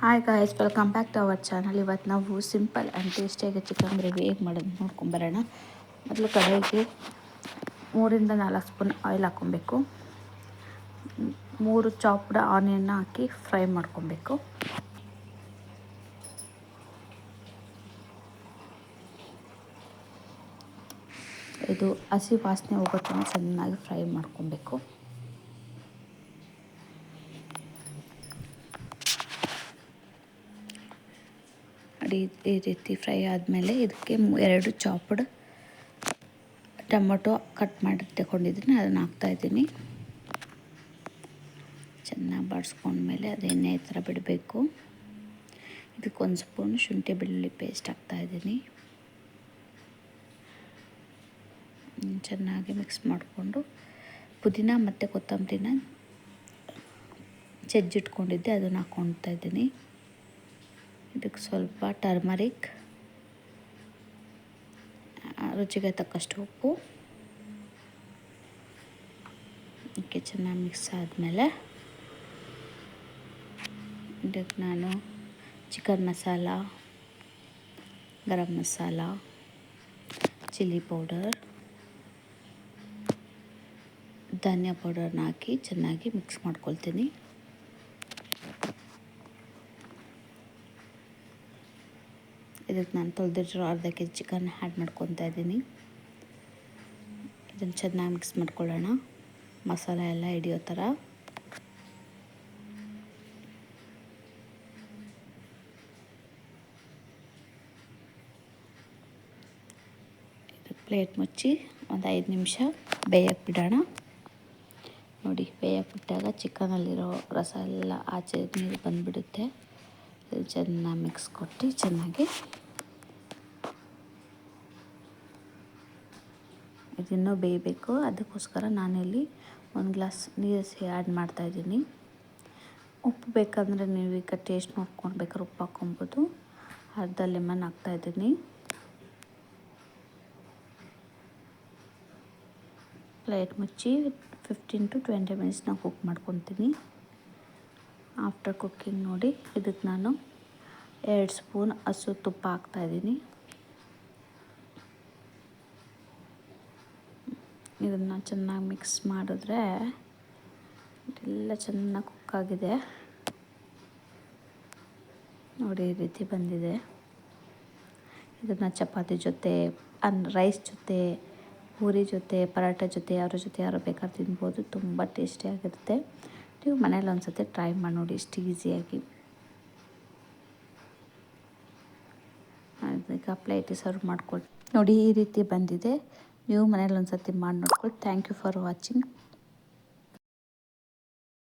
Hi guys, welcome back to our channel. ಇವತ್ತು ನಾವು simple and ಟೇಸ್ಟಿಯಾಗಿ ಚಿಕನ್ ಗ್ರೇವಿ ಹೇಗೆ ಮಾಡೋದು ನೋಡ್ಕೊಂಬರೋಣ. ಮೊದಲು ಕಡಾಯಿಗೆ 3-4 ಸ್ಪೂನ್ ಆಯಿಲ್ ಹಾಕ್ಕೊಬೇಕು. 3 ಚಾಪ್ಡ್ ಆನಿಯನ್ನ ಹಾಕಿ ಫ್ರೈ ಮಾಡ್ಕೊಬೇಕು. ಇದು ಹಸಿ ವಾಸನೆ ಹೋಗೋ ತನಕ ಚೆನ್ನಾಗಿ ಫ್ರೈ ಮಾಡ್ಕೊಬೇಕು. ಈ ರೀತಿ ಫ್ರೈ ಆದಮೇಲೆ ಇದಕ್ಕೆ 2 ಚಾಪ್ಡ್ ಟೊಮೊಟೊ ಕಟ್ ಮಾಡಿ ತಗೊಂಡಿದ್ದೀನಿ, ಅದನ್ನು ಹಾಕ್ತಾಯಿದ್ದೀನಿ. ಚೆನ್ನಾಗಿ ಬಾಡಿಸ್ಕೊಂಡ್ಮೇಲೆ ಅದು ಎಣ್ಣೆ ಥರ ಬಿಡಬೇಕು. ಇದಕ್ಕೆ 1 ಸ್ಪೂನ್ ಶುಂಠಿ ಬೆಳ್ಳುಳ್ಳಿ ಪೇಸ್ಟ್ ಹಾಕ್ತಾಯಿದ್ದೀನಿ. ಚೆನ್ನಾಗಿ ಮಿಕ್ಸ್ ಮಾಡಿಕೊಂಡು ಪುದೀನ ಮತ್ತು ಕೊತ್ತಂಬರಿನ ಜಜ್ಜಿಟ್ಕೊಂಡಿದ್ದೆ, ಅದನ್ನು ಹಾಕ್ಕೊಳ್ತಾ ಇದ್ದೀನಿ. ಇದಕ್ಕೆ ಸ್ವಲ್ಪ ಟರ್ಮರಿಕ್, ರುಚಿಗೆ ತಕ್ಕಷ್ಟು ಉಪ್ಪು. ಇದಕ್ಕೆ ಚೆನ್ನಾಗಿ ಮಿಕ್ಸ್ ಆದಮೇಲೆ ಇದಕ್ಕೆ ನಾನು chicken masala, garam masala, chilli powder, ಧನಿಯಾ ಪೌಡರ್ನ ಹಾಕಿ ಚೆನ್ನಾಗಿ ಮಿಕ್ಸ್ ಮಾಡ್ಕೊಳ್ತೀನಿ. ಇದಕ್ಕೆ ನಾನು ತೊಳೆದಿರೋ ಅರ್ಧ ಕೆಜಿ ಚಿಕನ್ ಆ್ಯಡ್ ಮಾಡ್ಕೊತಾ ಇದ್ದೀನಿ. ಇದನ್ನು ಚೆನ್ನಾಗಿ ಮಿಕ್ಸ್ ಮಾಡ್ಕೊಳ್ಳೋಣ, ಮಸಾಲೆ ಎಲ್ಲ ಹಿಡಿಯೋ ಥರ. ಪ್ಲೇಟ್ ಮುಚ್ಚಿ ಒಂದು 5 ನಿಮಿಷ ಬೇಯಕ್ಕೆ ಬಿಡೋಣ. ನೋಡಿ, ಬೇಯಕ್ಕೆ ಬಿಟ್ಟಾಗ ಚಿಕನಲ್ಲಿರೋ ರಸ ಎಲ್ಲ ಆಚೆ ನೀರು ಬಂದುಬಿಡುತ್ತೆ. ಇದು ಚೆನ್ನಾಗಿ ಮಿಕ್ಸ್ ಕೊಟ್ಟು ಚೆನ್ನಾಗಿ ಇದನ್ನು ಬೇಯಬೇಕು. ಅದಕ್ಕೋಸ್ಕರ ನಾನಿಲ್ಲಿ 1 ಗ್ಲಾಸ್ ನೀರು ಆ್ಯಡ್ ಮಾಡ್ತಾಯಿದ್ದೀನಿ. ಉಪ್ಪು ಬೇಕಂದರೆ ನೀವು ಈಗ ಟೇಸ್ಟ್ ನೋಡ್ಕೊಂಡು ಬೇಕಾದ್ರೆ ಉಪ್ಪು ಹಾಕ್ಕೊಬೋದು. ಅರ್ಧ ಲೆಮನ್ ಹಾಕ್ತಾಯಿದ್ದೀನಿ. ಪ್ಲೇಟ್ ಮುಚ್ಚಿ 15 to 20 ಮಿನಿಟ್ಸ್ ನಾನು ಕುಕ್ ಮಾಡ್ಕೊತೀನಿ. ಆಫ್ಟರ್ ಕುಕ್ಕಿಂಗ್ ನೋಡಿ, ಇದಕ್ಕೆ ನಾನು 2 ಸ್ಪೂನ್ ಹಸು ತುಪ್ಪ ಹಾಕ್ತಾಯಿದ್ದೀನಿ. ಇದನ್ನು ಚೆನ್ನಾಗಿ ಮಿಕ್ಸ್ ಮಾಡಿದ್ರೆ ಎಲ್ಲ ಚೆನ್ನಾಗಿ ಕುಕ್ಕಾಗಿದೆ. ನೋಡಿ, ಈ ರೀತಿ ಬಂದಿದೆ. ಇದನ್ನು ಚಪಾತಿ ಜೊತೆ, ರೈಸ್ ಜೊತೆ, ಪೂರಿ ಜೊತೆ, ಪರೋಟ ಜೊತೆ, ಯಾರು ಬೇಕಾದ್ರೂ ತಿನ್ಬೋದು. ತುಂಬ ಟೇಸ್ಟಿಯಾಗಿರುತ್ತೆ. ನೀವು ಮನೇಲಿ ಒಂದು ಸತಿ ಟ್ರೈ ಮಾಡಿ ನೋಡಿ, ಇಷ್ಟು ಈಸಿಯಾಗಿ. ಈಗ ಪ್ಲೇಟಿಗೆ ಸರ್ವ್ ಮಾಡ್ಕೊಳ್ಳಿ. ನೋಡಿ, ಈ ರೀತಿ ಬಂದಿದೆ. ನೀವು ಮನೇಲಿ ಒಂದು ಸತಿ ಮಾಡಿ ನೋಡ್ಕೊಳ್ಳಿ. Thank you for watching.